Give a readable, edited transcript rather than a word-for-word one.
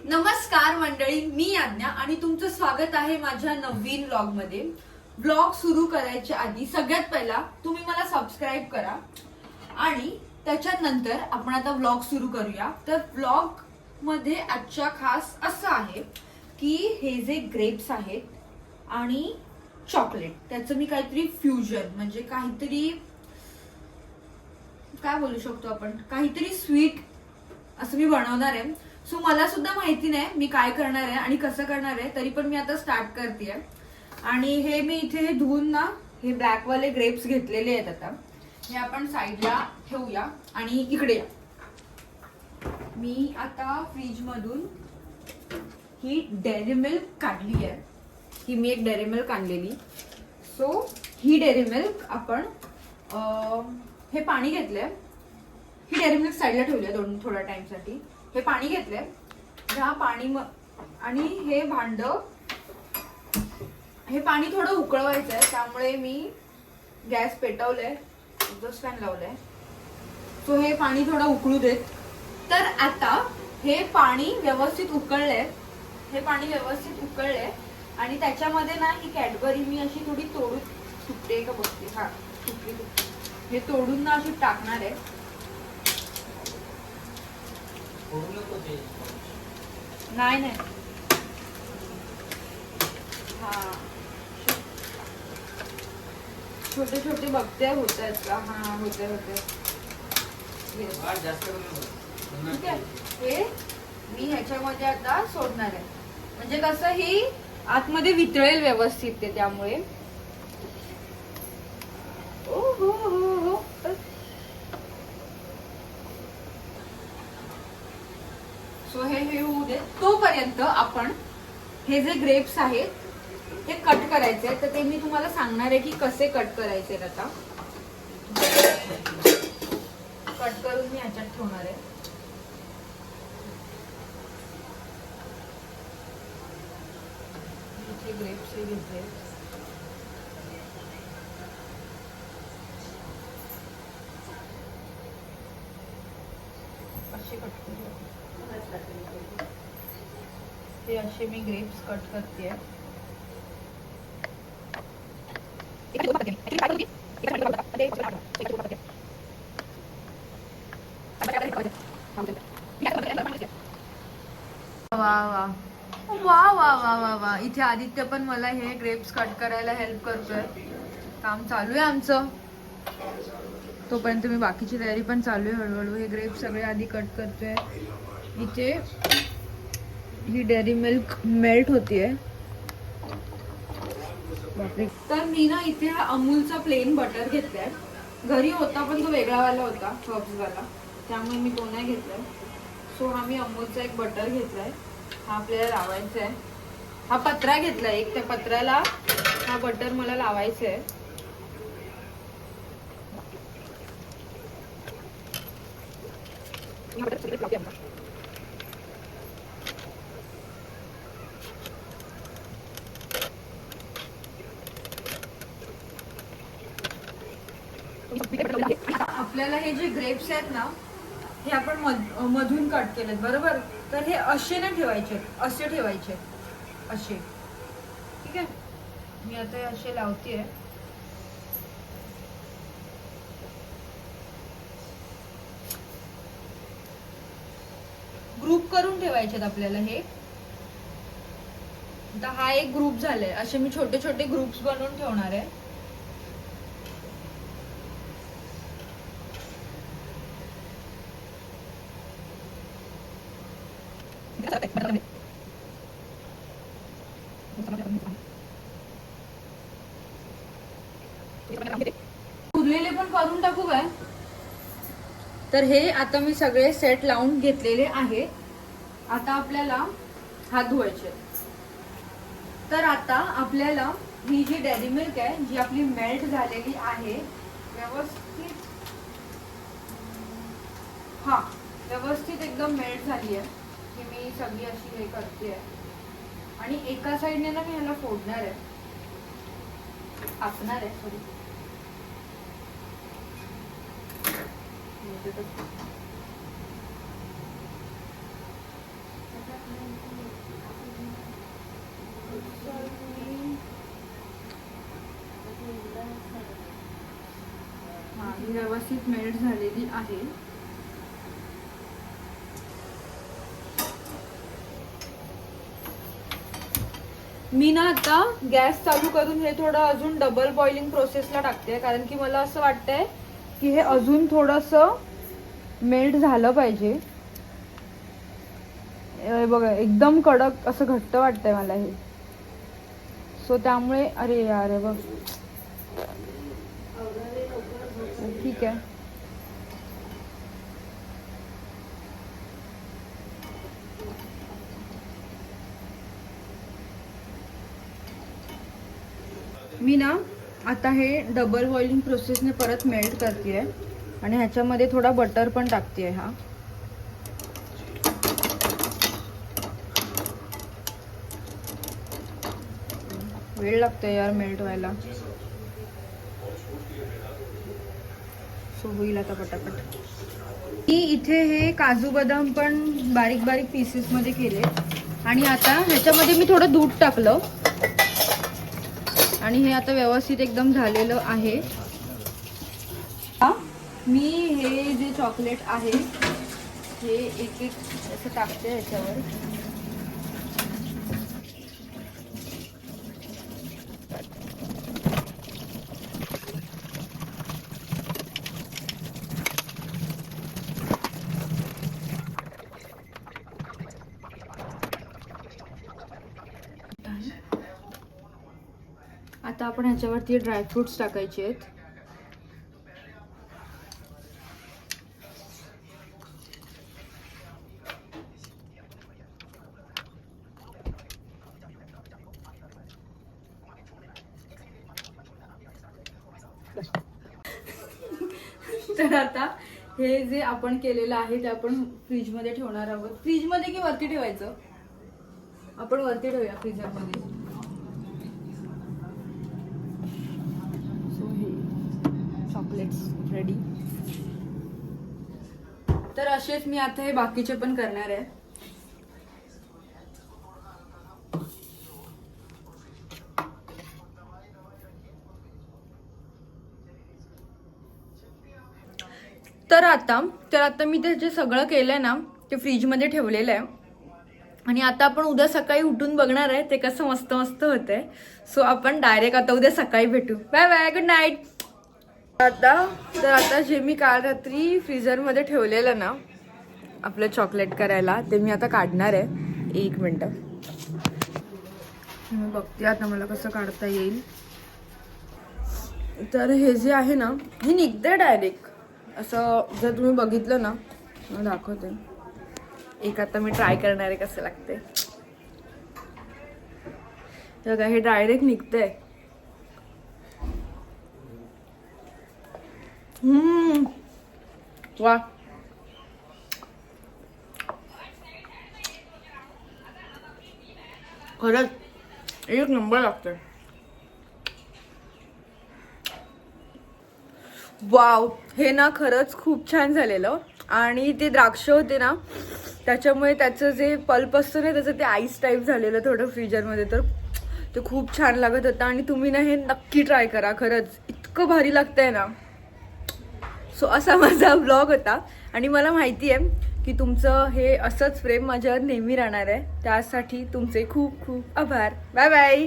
नमस्कार मंडळी, मी आज्ञा आणि तुमचं स्वागत आहे माझ्या नवीन व्लॉग मध्ये। व्लॉग सुरू करायच्या आधी सगळ्यात पहिला तुम्ही मला सबस्क्राइब करा आणि त्याच्यानंतर आपण आता व्लॉग सुरू करूया। तर व्लॉग मध्ये आजच्या खास असं आहे की हे जे ग्रेप्स आहेत आणि चॉकलेट त्याचं मी काहीतरी फ्युजन म्हणजे काहीतरी काय बोलू शकतो आपण, काहीतरी स्वीट असं मी बनवणार आहे। सो मला सुद्धा माहिती नाही मी काय करणार आहे आणि कसं करणार आहे, तरी पण मी आता स्टार्ट करतेय। आणि हे मी इथे हे धुवून ना हे ब्लॅक वाले ग्रेप्स घेतलेले आहेत। आता हे आपण साईडला ठेवूया आणि इकडे या। मी आता फ्रीज मधून ही डेअरी मिल्क काढली आहे। ही मी एक डेअरी मिल्क आणलेली। सो ही डेअरी मिल्क आपण हे पाणी घेतलंय, ही डेअरी मिल्क साईडला ठेवली आहे थोड्या टाइम साठी। हे पाणी घेतलंय, ह्या पाणी आणि हे भांड, हे पाणी थोडं उकळवायचं आहे, त्यामुळे मी गॅस पेटवलंय, एक्झॉस्ट फॅन लावलंय। सो हे पाणी थोडं उकळू देत। तर आता हे पाणी व्यवस्थित उकळलंय, हे पाणी व्यवस्थित उकळलंय आणि त्याच्यामध्ये ना ही कॅडबरी मी अशी थोडी तोडून सुटते का बघते, हा सुटली, हे तोडून ना अशी टाकणार आहे। नाही नाही, हा छोटे छोटे बघते होत आहेत का, हा होते होते। ठीक आहे, हे मी ह्याच्यामध्ये आता सोडणार आहे, म्हणजे कसं ही आतमध्ये वितळेल व्यवस्थित ते, त्यामुळे ओ हो हो हो। सो हे होऊ दे, तोपर्यंत आपण हे जे ग्रेप्स आहेत ते कट करायचे। तर ते मी तुम्हाला सांगणार आहे की कसे कट करायचे। आता कट करून मी ह्याच्यात ठेवणार आहे। इथे ग्रेप्स हे घेतले, असे कट करूया। हे असे मी ग्रेप्स कट करते। वा वा वा वा वा वा वा, इथे आदित्य पण मला हे ग्रेप्स कट करायला हेल्प करतोय। काम चालू आहे आमचं, तोपर्यंत मी बाकीची तयारी पण चालू आहे हळूहळू। हे ग्रेप्स सगळे आधी कट करतोय। इथे ही डेअरी मिल्क मेल्ट होतीये। तर मी ना इथे हा अमूलचा प्लेन बटर घेतलाय, घरी होता पण तो वेगळा वाला होता, हर्ब्स वाला, त्यामुळे मी तो नाही घेतलाय। सो हा मी अमूलचा एक बटर घेतलाय, हा आपल्याला लावायचा आहे। हा पत्रा घेतलाय एक, त्या पत्र्याला हा बटर मला लावायचा आहे। आपल्याला हे जे ग्रेप्स आहेत ना हे आपण मधून कट केलेत बरोबर, तर हे असे नाही ठेवायचे, असे ठेवायचे, असे। ठीक आहे, मी आता हे असे लावतेय। ग्रुप करून ठेवायचे आपल्याला हे। आता हा एक ग्रुप झालाय, असे मी छोटे छोटे ग्रुप्स बनवून ठेवणार आहे। उरलेले पण करून टाकू काय? तर हे आता मी सगळे सेट लावून घेतलेले आहे। आता आपल्याला हात धुवायचे। तर आता आपल्याला ही जी डेअरी मिल्क आहे जी आपली मेल्ट झालेली आहे व्यवस्थित, हा व्यवस्थित एकदम मेल्ट झाली आहे, ही मी सगळी अशी हे करते आणि एका साइडने ना मी ह्याला फोडणार आहे, आखणार आहे सॉरी। व्यवस्थित मेल्ट झालेली आहे. मी ना आता गॅस चालू करून हे थोडं अजून डबल बॉइलिंग प्रोसेसला टाकते, कारण की मला असं वाटतंय की हे अजून थोडंसं मेल्ट झालं पाहिजे. बघा एकदम कडक असं घट्ट वाटतंय मला हे. सो त्यामुळे अरे यार हे बघ, ठीक आहे. मी ना आता हे डबल बॉइलिंग प्रोसेसने परत मेल्ट करते आहे आणि ह्याच्यामध्ये थोडा बटर पण टाकते आहे. हा वेळ लागतोय यार मेल्ट व्हायला. सो होईल आता पटापट. मी इथे हे काजू बदाम पण बारीक बारीक पीसेस मध्ये केले आणि आता ह्याच्यामध्ये मी थोडं दूध टाकलं आणि हे आता व्यवस्थित एकदम झालेलं आहे. मी हे जे चॉकलेट आहे हे एक एक असं टाकते ह्याच्यावर. आता आपण ह्याच्यावरती ड्रायफ्रुट्स टाकायचे आहेत. तर आता हे जे आपण केलेलं आहे ते आपण फ्रीजमध्ये ठेवणार आहोत. फ्रीजमध्ये की वरती ठेवायचं? आपण वरती ठेवूया फ्रीजरमध्ये. सो हे चॉकलेट्स रेडी. तर असेच मी आता हे बाकीचे पण करणार आहे. तर आता मी ते जे सगळं केलंय ना ते फ्रीजमध्ये ठेवलेलं आहे आणि आता आपण उद्या सकाळी उठून बघणार आहे ते कसं मस्त मस्त होतंय. सो आपण डायरेक्ट आता उद्या सकाळी भेटू. Bye bye, good night. आता जे मी काल रात्री फ्रीजरमध्ये ठेवलेलं ना आपलं चॉकलेट करायला ते मी आता काढणार आहे. 1 मिनिट मी बघते आता मला कसं काढता येईल. तर हे जे आहे ना हे निघतंय डायरेक्ट असं. जर तुम्ही बघितलं ना दाखवते एक. आता मी ट्राय करणार आहे कसं लागते. बघा हे डायरेक्ट निघतंय. वा, खरंच एक नंबर लागतोय. वाव, हे ना खरंच खूप छान झालेलं. आणि ते द्राक्ष होते ना त्याच्यामुळे त्याचं जे पल्प असतं ना त्याचं ते आईस टाईप झालेलं थोडं फ्रीजरमध्ये. तर ते खूप छान लागत होतं आणि तुम्ही ना हे नक्की ट्राय करा. खरंच इतकं भारी लागतंय ना. सो असा माझा व्लॉग होता आणि मला माहिती आहे की तुमचं हे असंच प्रेम माझ्यावर नेहमी राहणार आहे. त्यासाठी तुमचे खूप खूप आभार. Bye bye.